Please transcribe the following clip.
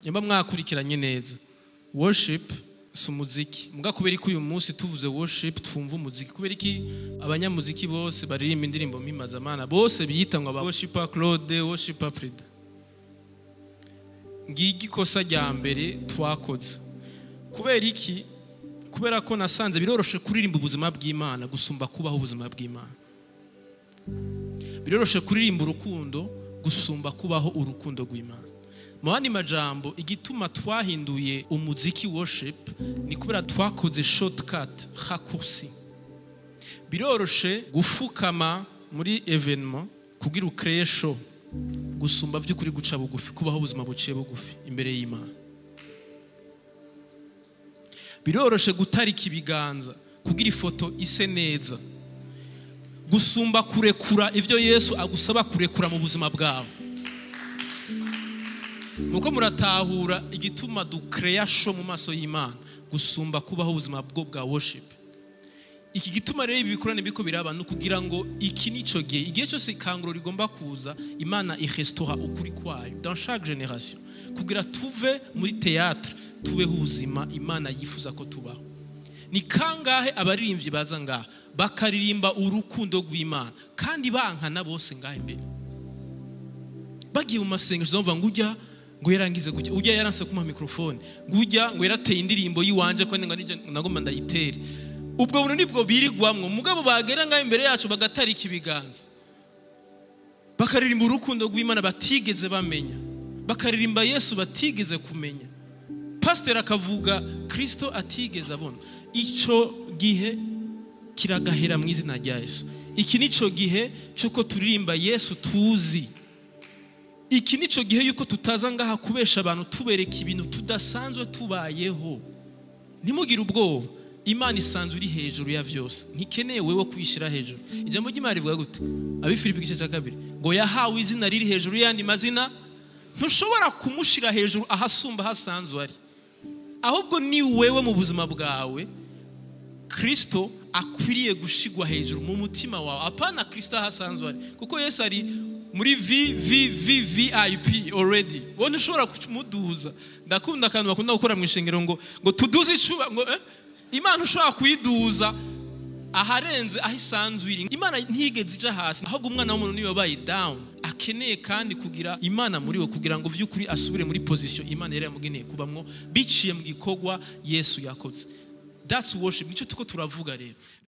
Nyamba mwakurikiranye neza. Worship si umuziki. Muga kubera ko uyu munsi tuvuze worship twumva umuziki. Kubera iki abanyamuziki bose baririmba indirimbo mpimazamana bose biyita ngo aba worshiper Claude, worshiper Prida. Ngigi kosa rya mbere twakoze. Kubera iki? Kubera ko nasanze biroroshe kuririmba ubuzima bw'Imana gusumba kubaho ubuzima bw'Imana. Biroroshe kuririmba urukundo gusumba kubaho urukundo rw'Imana. Mwani majambo igituma twahinduye umuziki worship ni kubera twakoze shortcut raccourci. Biroroshe gufukama muri evenement kugira ukreye show gusumba vy'ukuri guca bugufi kubaho ubuzima buciye bugufi imbere y'Imana. Biroroshe gutarika ibiganza kugira ifoto ise neza gusumba kurekura ivyo Yesu agusaba kurekura mu buzima bwawe. Muko muratahura igituma dukreya show mu maso y'Imana gusumba kubaho ubuzima bwo bwa worship. Iki gituma rero ibikorane biko biraba no kugira ngo iki nico gihe cyose ikanguro rigomba kuza Imana irestaura ukuri kwayo dans chaque génération kugira tuve muri théâtre tubeho ubuzima Imana yifuza ko tubaho. Ni kangahe abaririmbyi baza ngaha bakaririmba urukundo rw'Imana kandi bankana bose ngahe imbere bagiye mu masengesho zomva ngujya ngo yarangize gutya ujya yaranse kuma microphone ngujya ngo yarateye indirimbo yiwanje ko nagomba ndayitere ubwo buntu nibwo birigwamwo mugabo bagera ngahe imbere yacu bagatarika ibiganza bakaririmba urukundo rw'Imana batigeze bamenya bakaririmba Yesu batigeze kumenya pastor akavuga Kristo atigeze abona. Ico gihe kiragahera mu izina rya Yesu. Iki nico gihe cyuko turirimba Yesu tuzi. Iki nico gihe yuko tutaza ngaha kubesha abantu tubereka ibintu tudasanzwe tubayeho. Ntimugire ubwoba. Imana isanzwe iri hejuru ya vyose. Ntikeneye wewe kwishira hejuru. Ijambo ry'Imana rivuga gute? Abi Filipi gice cya 2. Ngo yahawe izina riri hejuru yandi mazina ntushobora kumushira hejuru ahasumba hasanzwe ari. Ahubwo ni wewe mu buzima bwawe Kristo akwiriye gushigwa hejuru mu mutima wawe apana Kristo hasanzwe ari kuko Yesu ari muri VIP already wone ushobora kumuduza. Ndakunda akantu bakunda gukora mu ishengero ngo tuduze icuba ngo Imana ushobora kuyiduza aharenze ahisanzwe iri. Imana ntigeze ija hasi ahubwo umwana w'umuntu niwe bayi down akeneye kandi kugira Imana muri we kugira ngo vy'ukuri asubire muri position Imana yari yamugeneye kubamwo biciye mu gikorwa Yesu yakoze. That's worship. Nico tuko turavuga rero.